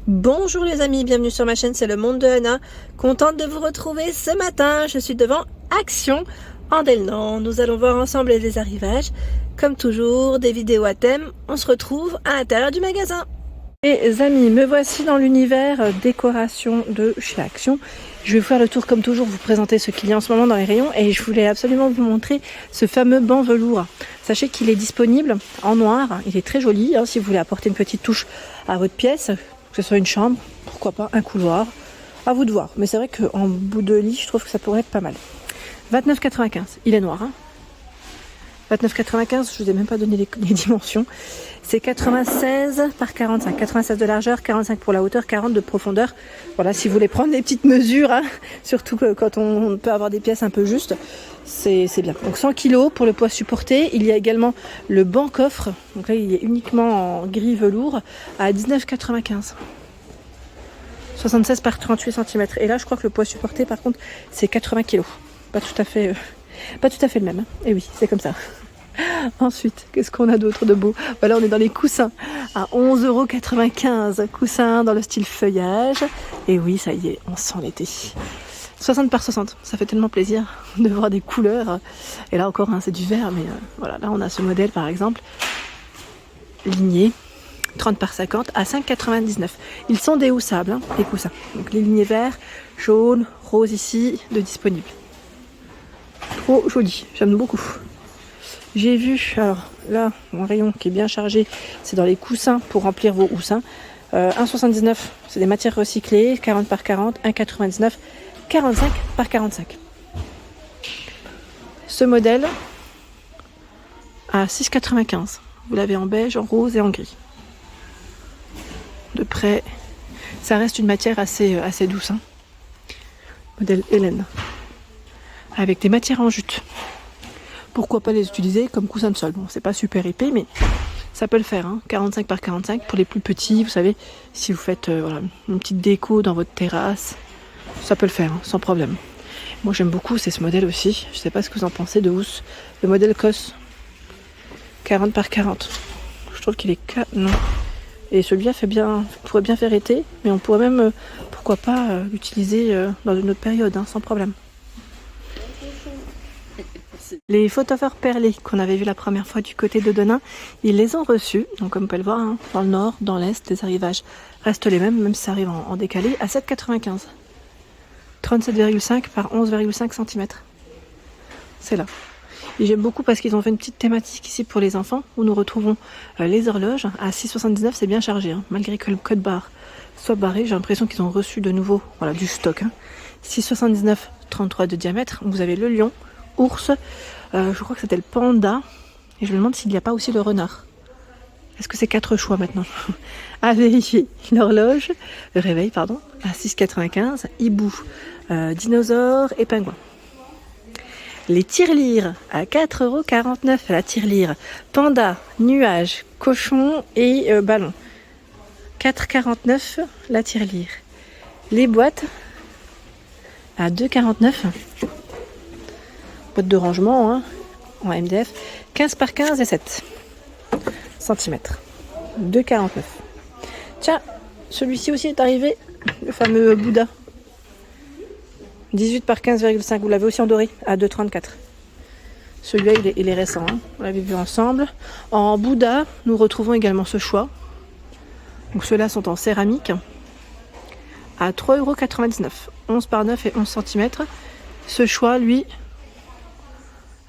Bonjour les amis, bienvenue sur ma chaîne, c'est le monde de Anna. Contente de vous retrouver ce matin, je suis devant Action en Delnan. Nous allons voir ensemble les arrivages. Comme toujours, des vidéos à thème, on se retrouve à l'intérieur du magasin. Les amis, me voici dans l'univers décoration de chez Action. Je vais vous faire le tour comme toujours, vous présenter ce qu'il y a en ce moment dans les rayons et je voulais absolument vous montrer ce fameux banc velours. Sachez qu'il est disponible en noir, il est très joli si vous voulez apporter une petite touche à votre pièce. Que ce soit une chambre, pourquoi pas un couloir, à vous de voir. Mais c'est vrai qu'en bout de lit, je trouve que ça pourrait être pas mal. 29,95, il est noir. 29,95, je vous ai même pas donné les dimensions. C'est 96 par 45, 96 de largeur, 45 pour la hauteur, 40 de profondeur. Voilà, si vous voulez prendre des petites mesures, surtout que quand on peut avoir des pièces un peu justes, c'est bien. Donc 100 kg pour le poids supporté. Il y a également le banc coffre. Donc là, il est uniquement en gris velours à 19,95. 76 par 38 cm. Et là, je crois que le poids supporté, par contre, c'est 80 kg. Pas tout à fait le même. Et oui, c'est comme ça. Ensuite, qu'est-ce qu'on a d'autre de beau? Voilà, on est dans les coussins à 11,95 €. Coussins dans le style feuillage. Et oui, ça y est, on sent l'été. 60 par 60, ça fait tellement plaisir de voir des couleurs. Et là encore, c'est du vert, mais voilà, là on a ce modèle par exemple, ligné, 30 par 50 à 5,99 €. Ils sont déhoussables, les coussins. Donc les lignées verts, jaune, rose ici, de disponibles. Trop joli, j'aime beaucoup. J'ai vu, alors là, un rayon qui est bien chargé, c'est dans les coussins pour remplir vos houssins. 1,79 €, c'est des matières recyclées, 40 par 40, 1,99 €, 45 par 45. Ce modèle à 6,95 €. Vous l'avez en beige, en rose et en gris. De près, ça reste une matière assez douce. Modèle Hélène. Avec des matières en jute. Pourquoi pas les utiliser comme coussin de sol? Bon, c'est pas super épais, mais ça peut le faire. 45 par 45 pour les plus petits, vous savez, si vous faites une petite déco dans votre terrasse, ça peut le faire, sans problème. Moi j'aime beaucoup, c'est ce modèle aussi. Je sais pas ce que vous en pensez de housse. Le modèle COS. 40 par 40. Je trouve qu'il est non. Et celui-là pourrait bien faire été, mais on pourrait même, pourquoi pas, l'utiliser dans une autre période, sans problème. Les photophores perlés qu'on avait vu la première fois du côté de Denain, ils les ont reçus. Donc comme vous pouvez le voir, dans le nord, dans l'est, les arrivages restent les mêmes, même si ça arrive en décalé, à 7,95. 37,5 par 11,5 cm. C'est là. Et j'aime beaucoup parce qu'ils ont fait une petite thématique ici pour les enfants, où nous retrouvons les horloges. À 6,79, c'est bien chargé, malgré que le code barre soit barré. J'ai l'impression qu'ils ont reçu de nouveau du stock. 6,79, 33 de diamètre. Vous avez le lion, ours, je crois que c'était le panda, et je me demande s'il n'y a pas aussi le renard. Est-ce que c'est 4 choix maintenant? À vérifier. L'horloge, le réveil, pardon, à 6,95, hibou, dinosaure et pingouin. Les tirelires à 4,49 € la tirelire. Panda, nuage, cochon et ballon. 4,49 € la tirelire. Les boîtes à 2,49 €. Boîte de rangement en MDF, 15 par 15 et 7 cm. 2,49 €. Tiens, celui-ci aussi est arrivé, le fameux Bouddha. 18 par 15,5, vous l'avez aussi en doré, à 2,34 €. Celui-là, il est récent, on l'avait vu ensemble. En Bouddha, nous retrouvons également ce choix. Donc ceux-là sont en céramique, à 3,99 €. 11 par 9 et 11 cm. Ce choix, lui...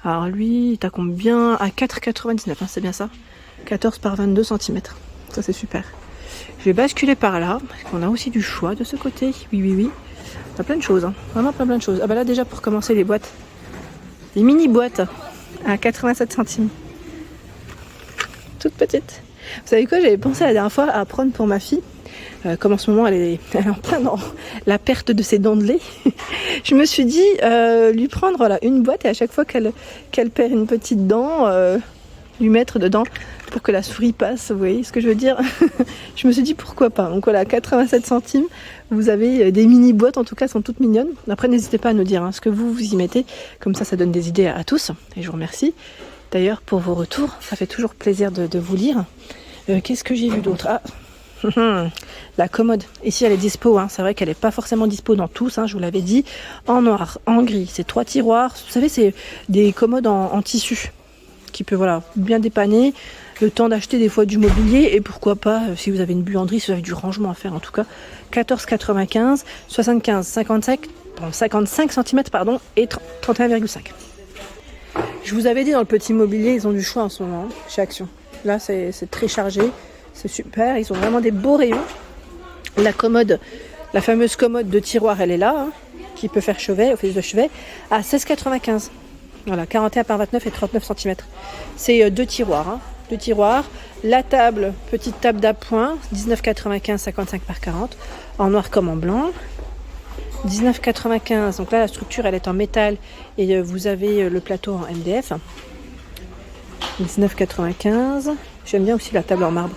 Alors lui, t'as combien? À 4,99, c'est bien ça. 14 par 22 cm. Ça c'est super. Je vais basculer par là, parce qu'on a aussi du choix de ce côté. Oui. On a plein de choses, vraiment plein de choses. Ah bah là déjà pour commencer les boîtes. Les mini boîtes à 87 centimes. Toutes petites. Vous savez quoi, j'avais pensé la dernière fois à prendre pour ma fille. Comme en ce moment elle est en plein dans la perte de ses dents de lait, je me suis dit lui prendre une boîte et à chaque fois qu'elle perd une petite dent, lui mettre dedans pour que la souris passe, vous voyez ce que je veux dire. Je me suis dit pourquoi pas. Donc voilà, 87 centimes, vous avez des mini boîtes, en tout cas elles sont toutes mignonnes. Après n'hésitez pas à nous dire ce que vous y mettez, comme ça donne des idées à tous et je vous remercie. D'ailleurs pour vos retours, ça fait toujours plaisir de vous lire. Qu'est-ce que j'ai vu d'autre? La commode, ici elle est dispo, hein. C'est vrai qu'elle n'est pas forcément dispo dans tous, hein, je vous l'avais dit. En noir, en gris, c'est 3 tiroirs. Vous savez, c'est des commodes en tissu qui peut voilà, bien dépanner. Le temps d'acheter des fois du mobilier et pourquoi pas, si vous avez une buanderie, si vous avez du rangement à faire en tout cas. 14,95, 75, 55 cm pardon, et 31,5. Je vous avais dit dans le petit mobilier, ils ont du choix en ce moment, hein, chez Action. Là, c'est très chargé. C'est super, ils ont vraiment des beaux rayons. La commode, la fameuse commode de tiroir, elle est là, hein, qui peut faire chevet, office de chevet, à 16,95. Voilà, 41 par 29 et 39 cm. C'est 2 tiroirs, hein, 2 tiroirs. La table, petite table d'appoint, 19,95, 55 par 40, en noir comme en blanc. 19,95, donc là la structure elle est en métal et vous avez le plateau en MDF. 19,95. J'aime bien aussi la table en marbre.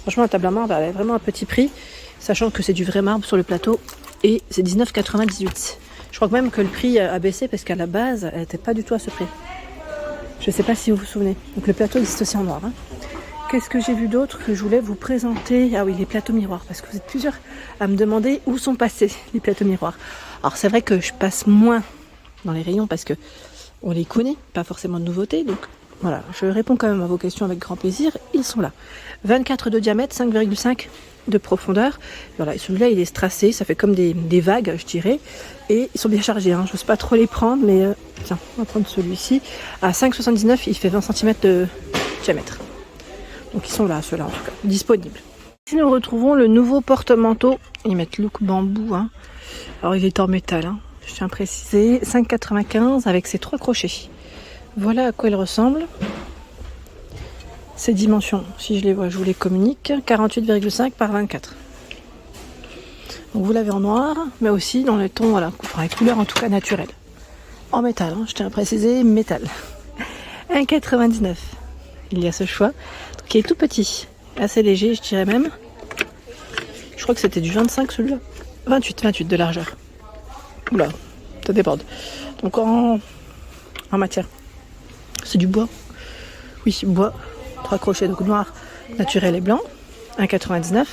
Franchement, la table à marbre, elle a vraiment un petit prix, sachant que c'est du vrai marbre sur le plateau, et c'est 19,98. Je crois même que le prix a baissé, parce qu'à la base, elle n'était pas du tout à ce prix. Je ne sais pas si vous vous souvenez. Donc le plateau existe aussi en noir. Hein. Qu'est-ce que j'ai vu d'autre que je voulais vous présenter? Ah oui, les plateaux miroirs, parce que vous êtes plusieurs à me demander où sont passés les plateaux miroirs. Alors c'est vrai que je passe moins dans les rayons, parce que on les connaît, pas forcément de nouveautés, donc... Voilà, je réponds quand même à vos questions avec grand plaisir. Ils sont là. 24 de diamètre, 5,5 de profondeur. Voilà, celui-là, il est strassé. Ça fait comme des vagues, je dirais. Et ils sont bien chargés. Hein. Je n'ose pas trop les prendre, mais tiens, on va prendre celui-ci. À 5,79, il fait 20 cm de diamètre. Donc ils sont là, ceux-là en tout cas, disponibles. Ici, nous retrouvons le nouveau porte-manteau. Ils mettent look bambou. Hein. Alors, il est en métal. Hein. Je tiens à préciser. 5,95 avec ses 3 crochets. Voilà à quoi il ressemble. Ces dimensions, si je les vois, je vous les communique. 48,5 par 24. Donc vous l'avez en noir, mais aussi dans les tons, voilà, enfin, les couleurs en tout cas naturelles. En métal, hein, je tiens à préciser, métal. 1,99. Il y a ce choix, qui est tout petit, assez léger, je dirais même. Je crois que c'était du 25 celui-là. 28 de largeur. Oula, ça déborde. Donc en matière. C'est du bois. Oui, bois. 3 crochets, donc noir, naturel et blanc. 1,99.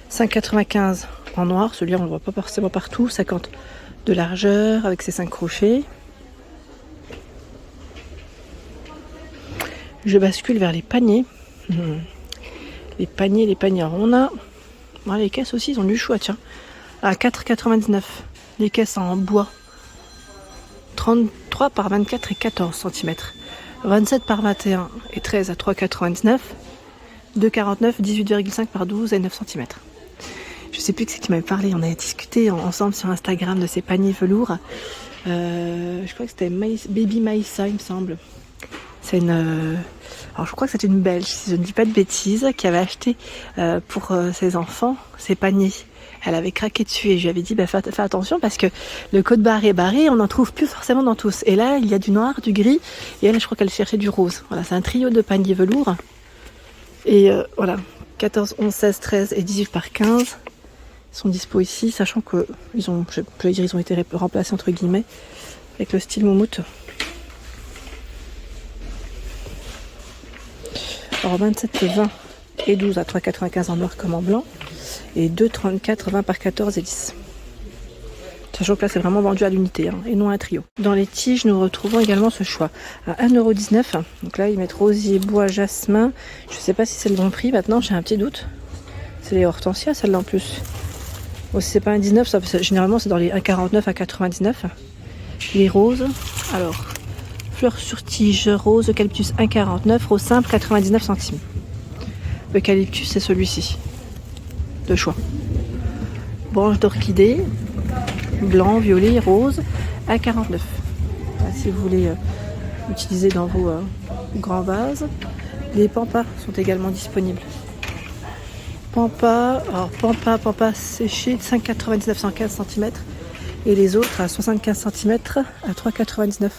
5,95 en noir. Celui-là, on ne le voit pas forcément partout. 50 de largeur avec ses 5 crochets. Je bascule vers les paniers. Les paniers. Alors, on a... Bon, les caisses aussi, ils ont du choix, tiens. À 4,99. Les caisses en bois. 33 par 24 et 14 cm. 27 par 21 et 13 à 3,99. 2,49, 18,5 par 12 et 9 cm. Je sais plus que c'est qui m'avait parlé. On avait discuté ensemble sur Instagram de ces paniers velours. Je crois que c'était Baby Maïssa, il me semble. C'est une... Alors je crois que c'est une Belge, si je ne dis pas de bêtises, qui avait acheté pour ses enfants ces paniers. Elle avait craqué dessus et je lui avais dit fais attention parce que le code barré, on n'en trouve plus forcément dans tous. Et là, il y a du noir, du gris et elle, je crois qu'elle cherchait du rose. Voilà, c'est un trio de paniers velours. Et voilà, 14, 11, 16, 13 et 18 par 15 sont dispo ici, sachant que ils ont été remplacés entre guillemets avec le style moumoute. Alors 27, 20 et 12 à 3,95 en noir comme en blanc. Et 2,34, 20 par 14 et 10. Sachant que là, c'est vraiment vendu à l'unité, hein, et non à un trio. Dans les tiges, nous retrouvons également ce choix à 1,19 €. Donc là, ils mettent rosier, bois, jasmin. Je ne sais pas si c'est le bon prix maintenant, j'ai un petit doute. C'est les hortensias, celle-là en plus. Bon, si c'est pas 1,19 €, ça, généralement, c'est dans les 1,49 à 99. Les roses, alors, fleurs sur tige, rose, eucalyptus 1,49, rose simple 99 centimes. Eucalyptus, c'est celui-ci. De choix. Branche d'orchidée, blanc, violet, rose, à 49. Voilà, si vous voulez utiliser dans vos grands vases. Les pampas sont également disponibles. Pampas séchés de 5,99, 115 cm. Et les autres à 75 cm à 3,99.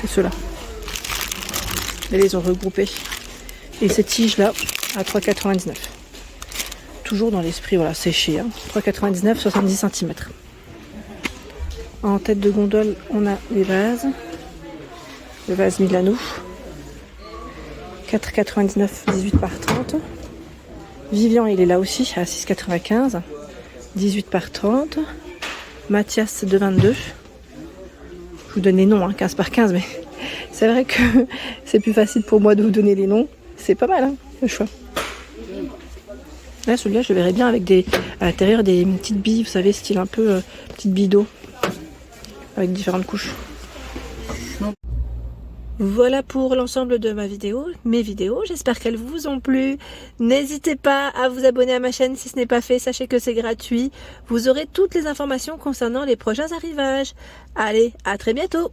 C'est ceux-là. Et les ont regroupés. Et ces tiges-là à 3,99. Toujours dans l'esprit, voilà, séché. Hein. 3,99, 70 cm. En tête de gondole, on a les vases. Le vase Milano. 4,99, 18 par 30. Vivian, il est là aussi, à 6,95. 18 par 30. Mathias de 22. Je vous donne les noms, hein, 15 par 15, mais c'est vrai que c'est plus facile pour moi de vous donner les noms. C'est pas mal, hein, le choix. Là, celui-là, je le verrais bien avec à l'intérieur des petites billes, vous savez, style un peu petite bille d'eau, avec différentes couches. Voilà pour l'ensemble de mes vidéos. J'espère qu'elles vous ont plu. N'hésitez pas à vous abonner à ma chaîne si ce n'est pas fait. Sachez que c'est gratuit. Vous aurez toutes les informations concernant les prochains arrivages. Allez, à très bientôt!